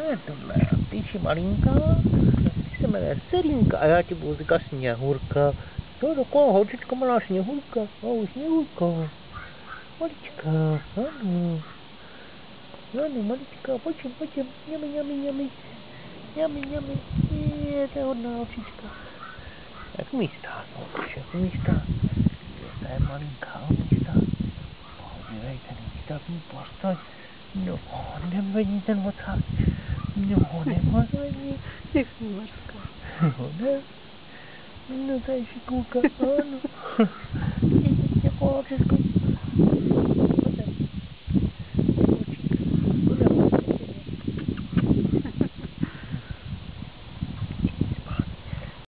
je tohle? Ty jsi malinká? Ty se jmenuje Selinka a já ti budu říkat Sněhurka. To taková holčička malá Sněhurka. Ahoj Sněhurka. Malička, ano. Ano, malička, pojď, ňami. Ňami. To je hodná holčička. Jak umí stát, jak umí stát. To je malinká, umí stát. Podívej, ten výstavní postoj. No, nevadí ten ocák. No, nevadí. Jak jsi Marka. No, ne. No, tady šikulka, ano. Jako holčička.